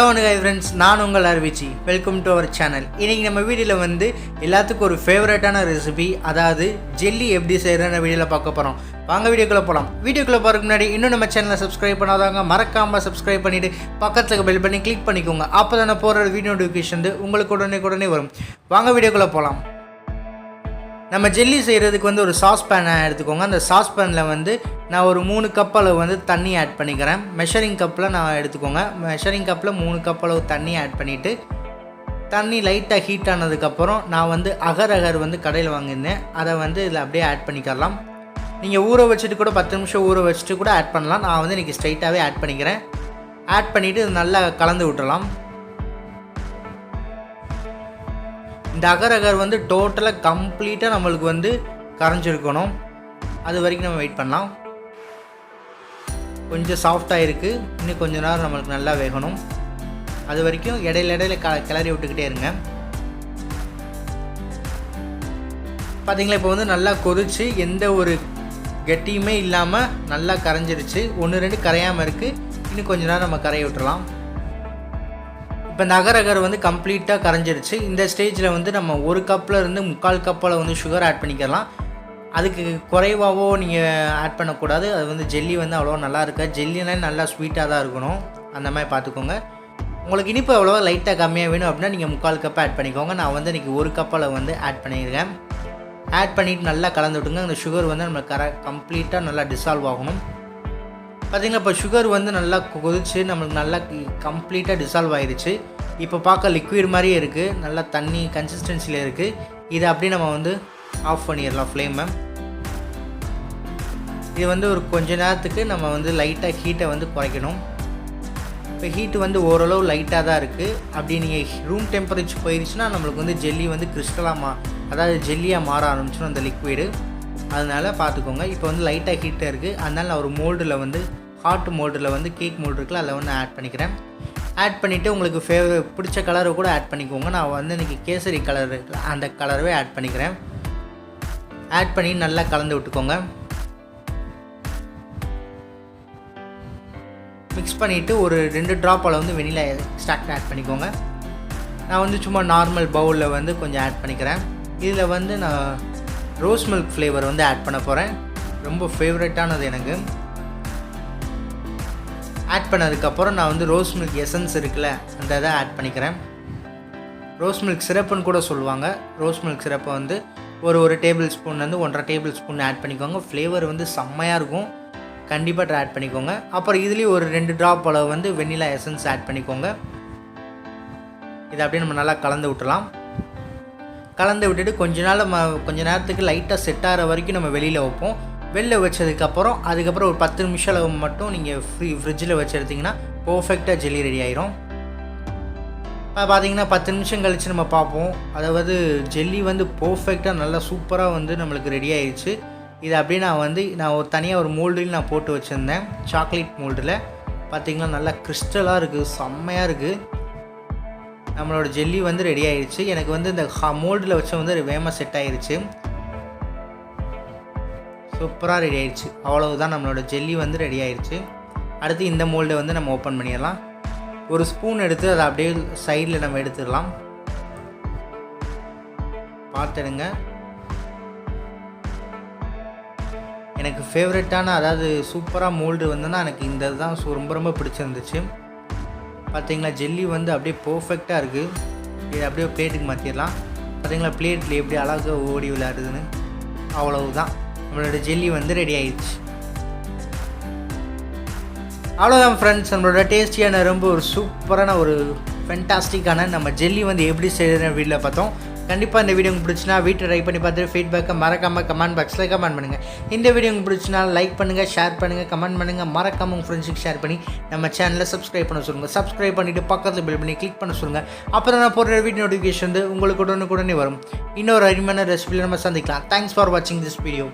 Hello hi friends, நான் உங்கள் RVG. Welcome to our channel. இன்றைக்கி நம்ம வீடியோவில் வந்து எல்லாத்துக்கும் ஒரு ஃபேவரட்டான ரெசிபி, அதாவது ஜெல்லி எப்படி செய்கிறேன்னு வீடியோவில் பார்க்க போகிறோம். வாங்க வீடியோக்குள்ளே போகலாம். வீடியோக்குள்ளே போகிறதுக்கு முன்னாடி இன்னும் நம்ம சேனலை சப்ஸ்கிரைப் பண்ணாதவங்க மறக்காமல் சப்ஸ்கிரைப் பண்ணிவிட்டு பக்கத்தில் பெல் பண்ணி கிளிக் பண்ணிக்கோங்க. அப்போ தான் நான் போகிற வீடியோ நோட்டிஃபிகேஷன் வந்து உங்களுக்கு உடனே வரும். வாங்க வீடியோக்குள்ளே போகலாம். நம்ம ஜெல்லி செய்கிறதுக்கு வந்து ஒரு சாஸ் பேனை எடுத்துக்கோங்க. அந்த சாஸ் பேனில் வந்து நான் ஒரு 3 கப் அளவு வந்து தண்ணி ஆட் பண்ணிக்கிறேன். மெஷரிங் கப்பில் நான் எடுத்துக்கோங்க. மெஷரிங் கப்பில் 3 கப் அளவு தண்ணி ஆட் பண்ணிவிட்டு, தண்ணி லைட்டாக ஹீட் ஆனதுக்கப்புறம் நான் வந்து அகர் வந்து கடையில் வாங்கியிருந்தேன். அதை வந்து இதில் அப்படியே ஆட் பண்ணிக்கலாம். நீங்கள் ஊற வச்சுட்டு கூட 10 நிமிஷம் ஊற வச்சுட்டு கூட ஆட் பண்ணலாம். நான் வந்து இன்றைக்கி ஸ்ட்ரைட்டாகவே ஆட் பண்ணிக்கிறேன். ஆட் பண்ணிவிட்டு நல்லா கலந்து விட்டுறலாம். இந்த அகர் வந்து டோட்டலாக கம்ப்ளீட்டாக நம்மளுக்கு வந்து கரைஞ்சிருக்கணும். அது வரைக்கும் நம்ம வெயிட் பண்ணலாம். கொஞ்சம் சாஃப்டாக இருக்குது, இன்னும் கொஞ்சம் நேரம் நம்மளுக்கு நல்லா வேகணும். அது வரைக்கும் இடையில கிளறி விட்டுக்கிட்டே இருங்க. பார்த்தீங்களா, இப்போ வந்து நல்லா கொதிச்சு எந்த ஒரு கெட்டியுமே இல்லாமல் நல்லா கரைஞ்சிருச்சு. 1-2 கரையாமல் இருக்குது. இன்னும் கொஞ்சம் நேரம் நம்ம கரைய விட்டுறலாம். இப்போ இந்த அகர் வந்து கம்ப்ளீட்டாக கரைஞ்சிருச்சு. இந்த ஸ்டேஜில் வந்து நம்ம 1 கப்பில் இருந்து 3/4 கப்பில் வந்து சுகர் ஆட் பண்ணிக்கலாம். அதுக்கு குறைவாகவோ நீங்கள் ஆட் பண்ணக்கூடாது. அது வந்து ஜெல்லி வந்து அவ்வளோவா நல்லா இருக்காது. ஜெல்லினா நல்லா ஸ்வீட்டாக தான் இருக்கணும். அந்த மாதிரி பார்த்துக்கோங்க. உங்களுக்கு இனிப்பு அவ்வளோவா லைட்டாக கம்மியாக வேணும் அப்படின்னா நீங்கள் 3/4 கப் ஆட் பண்ணிக்கோங்க. நான் வந்து இன்றைக்கி 1 கப்பில் வந்து ஆட் பண்ணியிருக்கேன். ஆட் பண்ணிவிட்டு நல்லா கலந்து விட்டுங்க. அந்த சுகர் வந்து நம்ம கம்ப்ளீட்டாக நல்லா டிசால்வ் ஆகணும். பார்த்திங்கன்னா, இப்போ சுகர் வந்து நல்லா கொதிச்சு நம்மளுக்கு நல்லா கம்ப்ளீட்டாக டிசால்வ் ஆகிடுச்சு. இப்போ பார்க்க லிக்விட் மாதிரியே இருக்குது, நல்லா தண்ணி கன்சிஸ்டன்சியில் இருக்குது. இதை அப்படியே நம்ம வந்து ஆஃப் பண்ணிடலாம் ஃப்ளேமை. இது வந்து ஒரு கொஞ்ச நேரத்துக்கு நம்ம வந்து லைட்டாக ஹீட்டை வந்து குறைக்கணும். இப்போ ஹீட்டு வந்து ஓரளவு லைட்டாக தான் இருக்குது. அப்படி நீங்கள் ரூம் டெம்பரேச்சர் போயிடுச்சுன்னா நம்மளுக்கு வந்து ஜெல்லி வந்து கிறிஸ்டலாக அதாவது ஜெல்லியாக மாற ஆரம்பிச்சிடும் அந்த லிக்விடு. அதனால் பார்த்துக்கோங்க. இப்போ வந்து லைட்டாக ஹீட்டாக இருக்குது. அதனால் நான் ஒரு மோல்டில் வந்து ஹாட் மோல்டில் வந்து கேக் மோல்டு இருக்குல்ல, அதில் வந்து ஆட் பண்ணிக்கிறேன். ஆட் பண்ணிவிட்டு உங்களுக்கு பிடிச்ச கலரை கூட ஆட் பண்ணிக்கோங்க. நான் வந்து இன்றைக்கி கேசரி கலர் இருக்குல்ல, அந்த கலரவே ஆட் பண்ணிக்கிறேன். ஆட் பண்ணி நல்லா கலந்து விட்டுக்கோங்க. மிக்ஸ் பண்ணிவிட்டு ஒரு 2 ட்ராப் அளவு வந்து வெனிலா எக்ஸ்ட்ராக்ட் ஆட் பண்ணிக்கோங்க. நான் வந்து சும்மா நார்மல் பவுலில் வந்து கொஞ்சம் ஆட் பண்ணிக்கிறேன். இதில் வந்து நான் ரோஸ் மில்க் ஃப்ளேவர் வந்து ஆட் பண்ண போகிறேன். ரொம்ப ஃபேவரட்டானது எனக்கு. ஆட் பண்ணதுக்கப்புறம் நான் வந்து ரோஸ் மில்க் எசன்ஸ் இருக்குல்ல, அந்த இதை ஆட் பண்ணிக்கிறேன். ரோஸ் மில்க் சிரப்புன்னு கூட சொல்லுவாங்க. ரோஸ் மில்க் சிரப்பை வந்து ஒரு டேபிள் ஸ்பூன் வந்து 1.5 டேபிள் ஸ்பூன் ஆட் பண்ணிக்கோங்க. ஃப்ளேவர் வந்து செம்மையாக இருக்கும். கண்டிப்பாக ஆட் பண்ணிக்கோங்க. அப்புறம் இதுலேயும் ஒரு 2 ட்ராப் அளவு வந்து வெனிலா எசன்ஸ் ஆட் பண்ணிக்கோங்க. இதை அப்படியே நம்ம நல்லா கலந்து விட்டுலாம். கலந்து விட்டுட்டு கொஞ்ச நேரத்துக்கு லைட்டாக செட் ஆகிற வரைக்கும் நம்ம வெளியில் வைப்போம். வெளில வச்சதுக்கப்புறம் அதுக்கப்புறம் ஒரு 10 நிமிஷம் அளவு மட்டும் நீங்கள் ஃப்ரிட்ஜில் வச்சு எடுத்திங்கன்னா பர்ஃபெக்டாக ஜெல்லி ரெடி ஆயிரும். பார்த்தீங்கன்னா 10 நிமிஷம் கழித்து நம்ம பார்ப்போம். அதாவது ஜெல்லி வந்து பர்ஃபெக்டாக நல்லா சூப்பராக வந்து நம்மளுக்கு ரெடி ஆயிடுச்சு. இது அப்படியே நான் ஒரு தனியாக ஒரு மோல்டில் நான் போட்டு வச்சுருந்தேன், சாக்லேட் மோல்டில். பார்த்திங்கன்னா நல்லா கிறிஸ்டலாக இருக்குது, செம்மையாக இருக்குது. நம்மளோட ஜெல்லி வந்து ரெடி ஆகிடுச்சு. எனக்கு வந்து இந்த மோல்டில் வச்ச வந்து வேகமாக செட் ஆகிடுச்சு. சூப்பராக ரெடி ஆகிடுச்சு. அவ்வளவுதான், நம்மளோட ஜெல்லி வந்து ரெடி ஆகிடுச்சு. அடுத்து இந்த மோல்டை வந்து நம்ம ஓப்பன் பண்ணிடலாம். ஒரு ஸ்பூன் எடுத்து அதை அப்படியே சைடில் நம்ம எடுத்துடலாம். பார்த்துடுங்க. எனக்கு ஃபேவரட்டான, அதாவது சூப்பராக மோல்டு வந்துன்னா எனக்கு இந்த தான் ரொம்ப பிடிச்சிருந்துச்சு. பார்த்தீங்களா, ஜெல்லி வந்து அப்படியே பர்ஃபெக்டாக இருக்குது. இது அப்படியே பிளேட்டுக்கு மாற்றிடலாம். பார்த்தீங்களா, பிளேட்டில் எப்படி அழகாக ஓடி விளையாடுதுன்னு. அவ்வளவுதான், நம்மளோட ஜெல்லி வந்து ரெடி ஆயிடுச்சு. அவ்வளோதான் ஃப்ரெண்ட்ஸ், நம்மளோட டேஸ்டியான ரொம்ப ஒரு சூப்பரான ஒரு ஃபென்டாஸ்டிக்கான நம்ம ஜெல்லி வந்து எப்படி செய்யறதுன்னு வீட்டில் பார்த்தோம். கண்டிப்பாக இந்த வீடியோ உங்களுக்கு பிடிச்சினா வீட்டை ட்ரை பண்ணி பார்த்துட்டு ஃபீட்பேக்கை மறக்காமல் கமெண்ட் பாக்ஸில் கமெண்ட் பண்ணுங்கள். இந்த வீடியோ உங்களுக்கு பிடிச்சினா லைக் பண்ணுங்கள், ஷேர் பண்ணுங்கள், கமெண்ட் பண்ணுங்கள். மறக்காமல் உங்கள் ஃப்ரெண்ட்ஸுக்கு ஷேர் பண்ணி நம்ம சேனலை சப்ஸ்கிரைப் பண்ண சொல்லுங்கள். சப்ஸ்கிரைப் பண்ணிவிட்டு பக்கத்தில் பெல் பண்ணி கிளிக் பண்ண சொல்லுங்கள். அப்புறம் நான் போடுற வீடியோ நோட்டிஃபிகேஷன் வந்து உங்களுக்கு உடனே வரும். இன்னொரு அருமையான ரெசிபியில் நம்ம சந்திக்கலாம். தேங்க்ஸ் ஃபார் வாட்சிங் திஸ் வீடியோ.